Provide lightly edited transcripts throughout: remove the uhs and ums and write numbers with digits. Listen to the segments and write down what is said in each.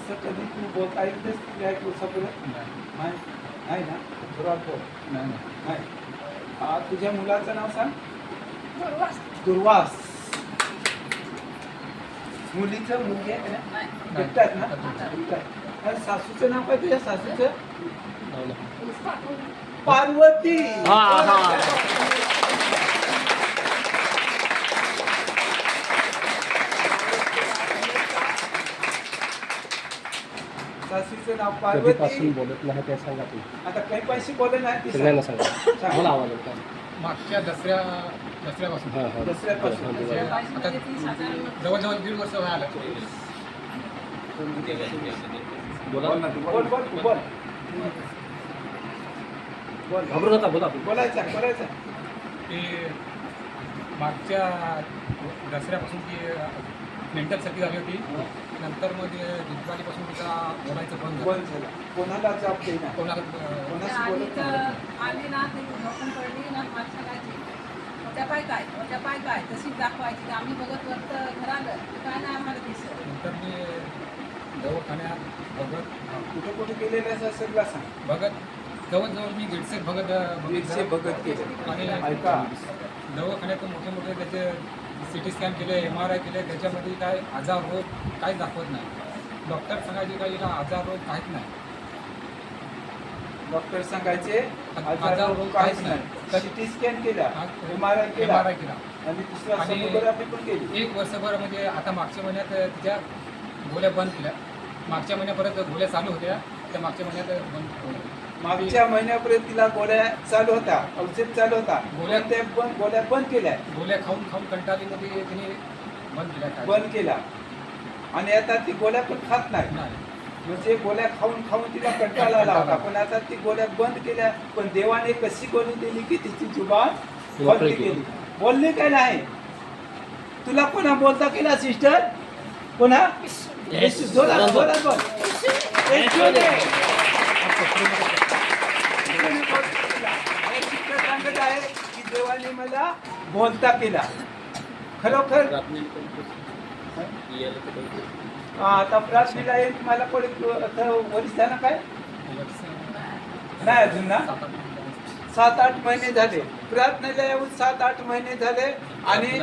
असं कधी तू बोलता ऐकतेस तुझ्या एक दिवसापर्यंत नाही नाही ना सुरुवात बोल नाही. तुझ्या मुलाचं नाव सांग. दुर्वास. मुलीचं मुलगी आहे ना भेटतात ना. आणि सासूचं नाव काय तुझ्या सासूचं. पार्वती. सासूचं नाव पार्वती. बोलत नाही ते सांगा तुम्ही. आता काही पैसे बोलले नाही सगळ्यांना सांगा. मला आवाज येतो. मागच्या दसऱ्यापासून दसऱ्यापासून आता जवळजवळ 1.5 वर्ष व्हायला बोला. बोल बोल बोल बोल. घाबरू नका, बोला. बोलायचं ते मागच्या दसऱ्यापासून ती मेंटलसाठी झाली होती. नंतर मग दिवाळीपासून तिचा बोलायचं बंद झालं. कोणाला जॉब देणार कोणाला कोणाशी बोलत नाही. आली ना ते झोपून पडली ना मला सांगायची होत्या पाय काय तशी दाखवायची. आम्ही बघत वरत घर आलं काय नाही आम्हाला दिसत. नंतर मी दवाखान्यात कुठे गेलेलं आहे सगळं सांग. बघत जवळजवळ मी दीडशे भगत केलं. आणि ऐका दवाखान्यातून मोठे त्याचे सिटी स्कॅन केले, MRI केले. त्याच्यामध्ये काय आजार रोग काहीच दाखवत नाही. डॉक्टर सांगायचे काही आजार रोग काहीच नाही. डॉक्टर सांगायचे आजार रोग काहीच नाही. सिटी स्कॅन केला, MRI केला MRI केला. आणि दुसरा आणि सोनोग्राफी पण केली. 1 वर्षभर म्हणजे आता मागच्या महिन्यात तिच्या गोळ्या बंद केल्या. मागच्या महिन्यापर्यंत गोळ्या चालू होत्या, त्या मागच्या महिन्यात बंद केल्या. मागच्या महिन्यापर्यंत तिला गोळ्या चालू होता, औषध चालू होता. गोळ्या बंद केल्या. गोळ्या खाऊन कंटाळीमध्ये तिने बंद केला. आणि आता ती गोळ्या पण खात नाही. म्हणजे गोळ्या खाऊन तिला कंटाळा आला होता. पण आता ती गोळ्या बंद केल्या. पण देवाने कशी गोळी दिली की तिची जुबान बंद केली. बोलली काय नाही. तुला पुन्हा बोलता केला सिस्टर. पुन्हा जोरात बोल. सांगत आहे की देवाने मला बोलता केला. खरोखर आता प्रार्थनेला येईल मला वरिष्ठ झाला काय नाही अजून ना. 7-8 महिने झाले प्रार्थनेला येऊन. 7-8 महिने झाले. आणि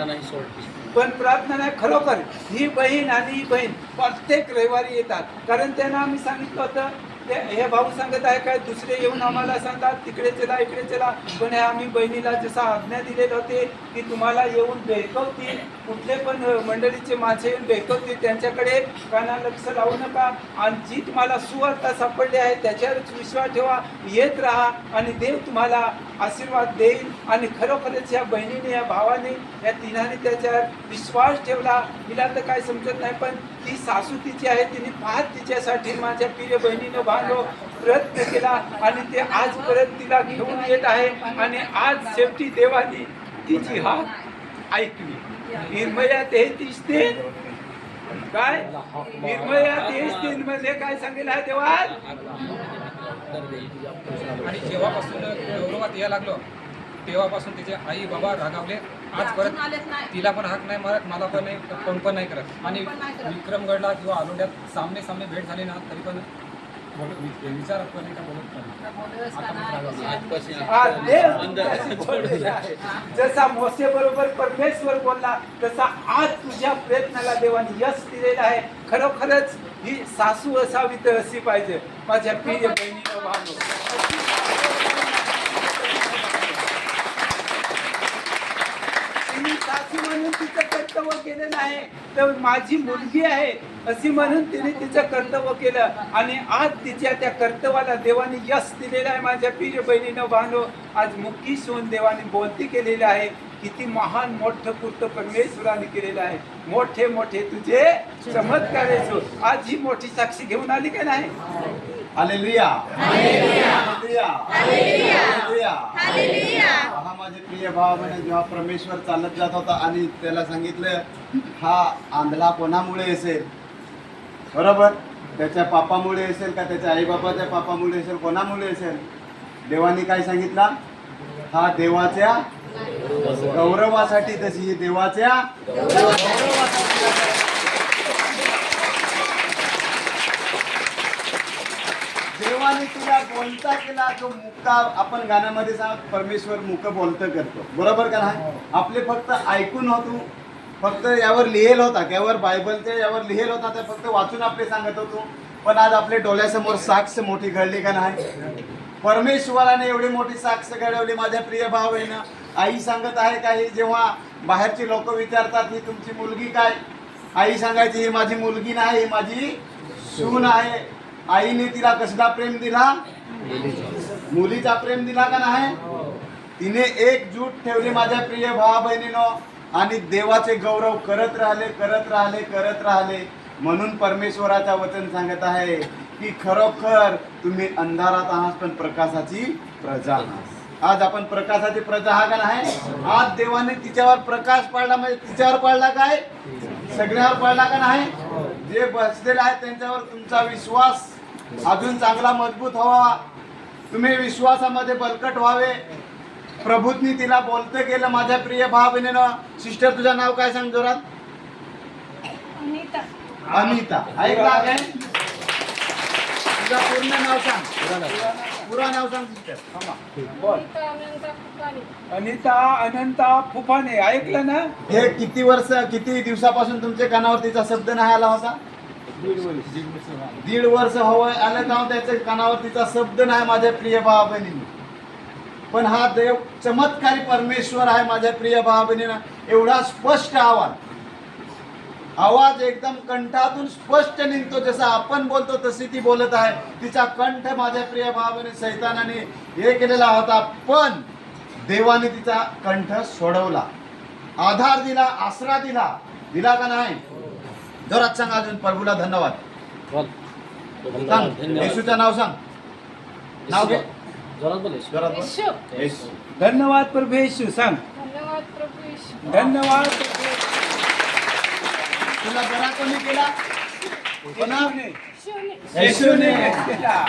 पण प्रार्थना नाही. खरोखर ही बहीण आणि ही बहीण प्रत्येक रविवारी येतात. कारण त्यांना आम्ही सांगितलं होतं हे भाऊ सांगत आहे काय दुसरे येऊन आम्हाला सांगतात तिकडे चला इकडे चला. पण हे आम्ही बहिणीला जसा आज्ञा दिलेले होते की तुम्हाला येऊन भेटवतील. कुठले पण मंडळीचे माणसं येऊन भेटवतील. त्यांच्याकडे काना लक्ष लावू नका. आणि जी तुम्हाला सुवार्ता सापडली आहे त्याच्यावरच विश्वास ठेवा. येत राहा आणि देव तुम्हाला आशीर्वाद देईल. आणि खरोखरच या बहिणीने या भावाने या तिघांनी त्याच्यावर विश्वास ठेवला. हिला तर काय समजत नाही. पण ती सासू तिची आहे. तिने फार तिच्यासाठी माझ्या प्रिय बहिणीनं प्रयत्न केला. आणि ते आज परत तिला घेऊन येत आहे. आणि आज शेवटी देवाने तिची हात ऐकली. इर्मया 33:3 काय इर्मया 33:3 मध्ये काय सांगितलं आहे देवा. आणि जेव्हापासून गौरवात यायला लागलो तेव्हापासून तिचे आई बाबा रागावले. आज परत तिला पण हाक नाही मारत, मला पण नाही, कोण पण नाही करत. आणि विक्रमगडला किंवा आलोड्यात सामने भेट झाली ना तरी पण विचारत पण नाही का बोलत नाही. जसा मोसे बरोबर परमेश्वर बोलला तसा आज तुझ्या प्रयत्नाला देवाने यश दिलेलं आहे. खरोखरच ही सासू असावी तर अशी पाहिजे माझ्या प्रिय बहिणीनं भावनो. सासू म्हणून तिचं कर्तव्य केलं नाही तर माझी मुलगी आहे अशी म्हणून तिने तिचं कर्तव्य केलं. आणि आज तिच्या त्या कर्तव्याला देवाने यश दिलेलं आहे. माझ्या प्रिय बहिणीनं भावनो आज मुक्की सोन देवाने बोलती केलेलं आहे. किती महान मोठं कृत्य परमेश्वराने केलेलं आहे. मोठे मोठे तुझे चमत्कार आहे. आज ही मोठी साक्षी घेऊन आली का नाही. Hallelujah hallelujah hallelujah hallelujah. हा माझे प्रिय भाव म्हणजे जेव्हा परमेश्वर चालत जात होता आणि त्याला सांगितलं हा आंधळा कोणामुळे असेल. बरोबर त्याच्या पापामुळे असेल का त्याच्या आईबापाच्या पापामुळे असेल कोणामुळे असेल. देवाने काय सांगितलं हा देवाच्या गौरवासाठी. तशी देवाच्या गौरवासाठी कोणता केला जो मुका आपण गाण्यामध्ये सांग परमेश्वर मुक बोलतं करतो, बरोबर का नाही? आपले फक्त ऐकून होतो, फक्त यावर लिहेल होता, यावर बायबलच्या यावर लिहेल होता, ते फक्त वाचून आपले सांगत होतो. पण आज आपल्या डोळ्यासमोर साक्ष मोठी घडली का नाही? परमेश्वराने एवढी मोठी साक्ष घडवली. माझ्या प्रिय भाव बहिणींनो, आई सांगत आहे का, ही जेव्हा बाहेरची लोक विचारतात ही तुमची मुलगी काय, आई सांगायची ही माझी मुलगी नाही, ही माझी सून आहे. आईने तिला कसला प्रेम दिला? मुलीचा प्रेम दिला का नाही? तिने एकजूट ठेवली माझ्या प्रिय भावा बहिणीनो, आणि देवाचे गौरव करत राहिले, करत राहिले, करत राहिले. म्हणून परमेश्वराचा वचन सांगत आहे की खरोखर तुम्ही अंधारात आहात पण प्रकाशाची प्रजा आहात. आज आपण प्रकाशाची प्रजा आहात का नाही? आज देवाने तिच्यावर प्रकाश पाडला, म्हणजे तिच्यावर पाडला काय? सगळ्यावर पाडला का नाही? जे बसलेले आहेत त्यांच्यावर तुमचा विश्वास अजून चांगला मजबूत व्हावा, तुम्ही विश्वासामध्ये बलकट व्हावे. प्रभूंनी तिला बोलतं केलं. माझ्या प्रिय भाव बहिणीनं, सिस्टर तुझं नाव काय सांग जोरात? अनिता. ऐकला काय? तुझं पूर्ण नाव सांग, पुरा नाव सांग सिस्टर. बोल. अनिता अनंता फुफाने. ऐकलं ना? हे किती वर्ष, किती दिवसापासून तुमच्या कानावर तिचा शब्द नाही आला होता? 1.5 वर्ष हवं आलं तेव्हा त्याच्या कानावर तिचा शब्द नाही. माझ्या प्रिय भावा बहिणींनी, पण हा देव चमत्कारी परमेश्वर आहे. माझ्या प्रिय भावा बहिणींना, एवढा स्पष्ट आवाज एकदम कंठातून स्पष्ट निघतो. जसं आपण बोलतो तशी ती बोलत आहे. तिचा कंठ माझ्या प्रिय भावा बहिणी सैतानाने हे केलेला होता, पण देवाने तिचा कंठ सोडवला, आधार दिला, आसरा दिला. दिला का नाही? जोरात सांग अजून प्रभूला धन्यवाद. बोल. सांग येशूचं नाव सांग. नाव घे जोरात बोल. जोरात बोल. येशू. धन्यवाद प्रभू येशू. सांग धन्यवाद प्रभू येशू. तुला बरा कोणी केला? कोणा? येशूने केला.